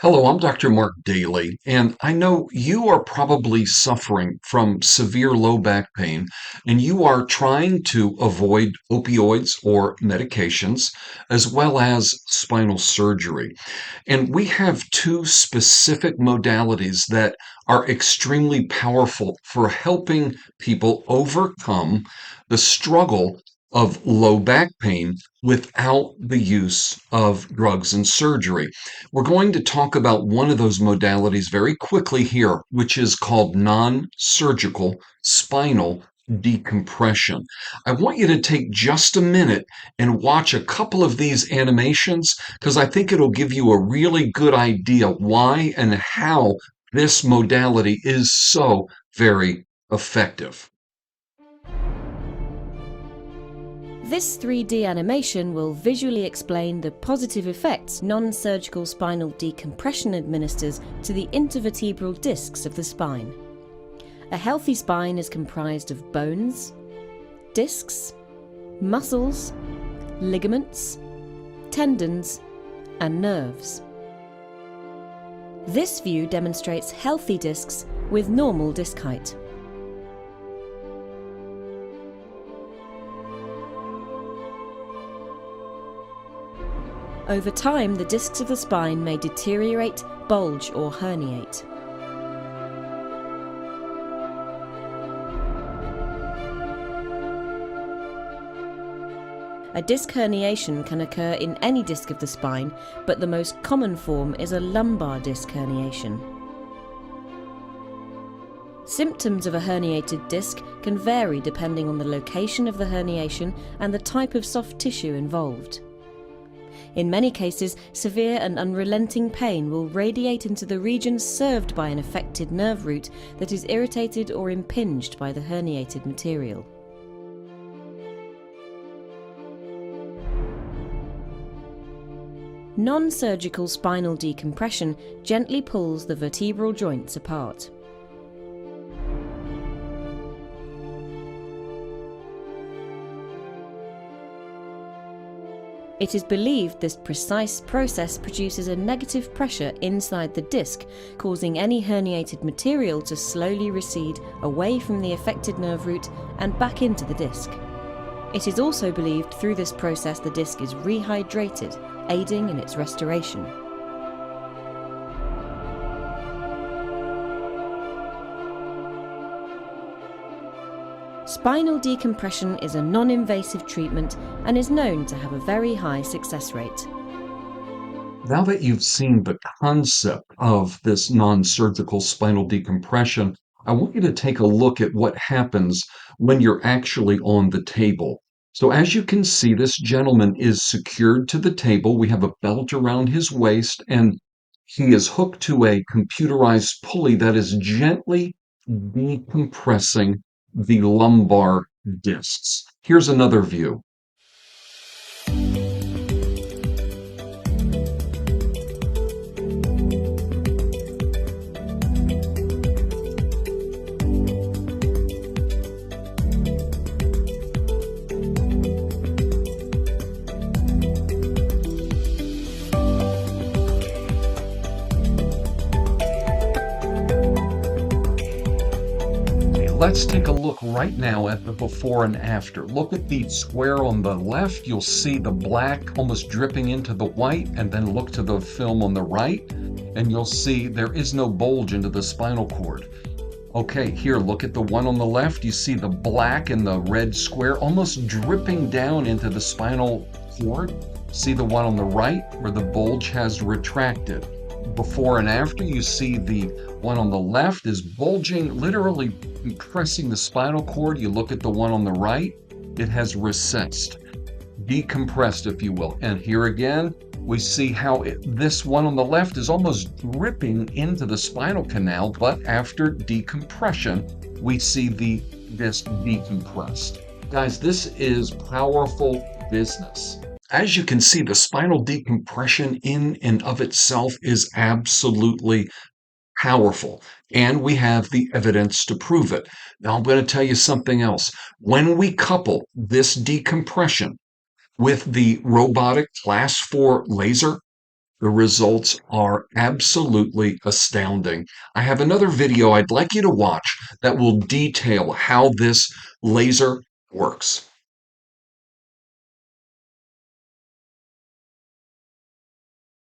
Hello, I'm Dr. Mark Dailey, and I know you are probably suffering from severe low back pain, and you are trying to avoid opioids or medications, as well as spinal surgery. And we have two specific modalities that are extremely powerful for helping people overcome the struggle of low back pain without the use of drugs and surgery. We're going to talk about one of those modalities very quickly here, which is called non-surgical spinal decompression. I want you to take just a minute and watch a couple of these animations because I think it'll give you a really good idea why and how this modality is so very effective. This 3D animation will visually explain the positive effects non-surgical spinal decompression administers to the intervertebral discs of the spine. A healthy spine is comprised of bones, discs, muscles, ligaments, tendons, and nerves. This view demonstrates healthy discs with normal disc height. Over time, the discs of the spine may deteriorate, bulge, or herniate. A disc herniation can occur in any disc of the spine, but the most common form is a lumbar disc herniation. Symptoms of a herniated disc can vary depending on the location of the herniation and the type of soft tissue involved. In many cases, severe and unrelenting pain will radiate into the region served by an affected nerve root that is irritated or impinged by the herniated material. Non-surgical spinal decompression gently pulls the vertebral joints apart. It is believed this precise process produces a negative pressure inside the disc, causing any herniated material to slowly recede away from the affected nerve root and back into the disc. It is also believed through this process the disc is rehydrated, aiding in its restoration. Spinal decompression is a non-invasive treatment and is known to have a very high success rate. Now that you've seen the concept of this non-surgical spinal decompression, I want you to take a look at what happens when you're actually on the table. So as you can see, this gentleman is secured to the table. We have a belt around his waist, and he is hooked to a computerized pulley that is gently decompressing the lumbar discs. Here's another view. Let's take a look right now at the before and after. Look at the square on the left. You'll see the black almost dripping into the white, and then look to the film on the right, and you'll see there is no bulge into the spinal cord. Okay, here, look at the one on the left. You see the black and the red square almost dripping down into the spinal cord. See the one on the right where the bulge has retracted. Before and after, you see the one on the left is bulging, literally pressing the spinal cord. You look at the one on the right, it has recessed, decompressed, if you will. And here again, we see how this one on the left is almost dripping into the spinal canal, but after decompression, we see the disc decompressed. Guys, this is powerful business. As you can see, the spinal decompression in and of itself is absolutely powerful, and we have the evidence to prove it. Now, I'm going to tell you something else. When we couple this decompression with the robotic Class 4 laser, The results are absolutely astounding. I have another video I'd like you to watch that will detail how this laser works.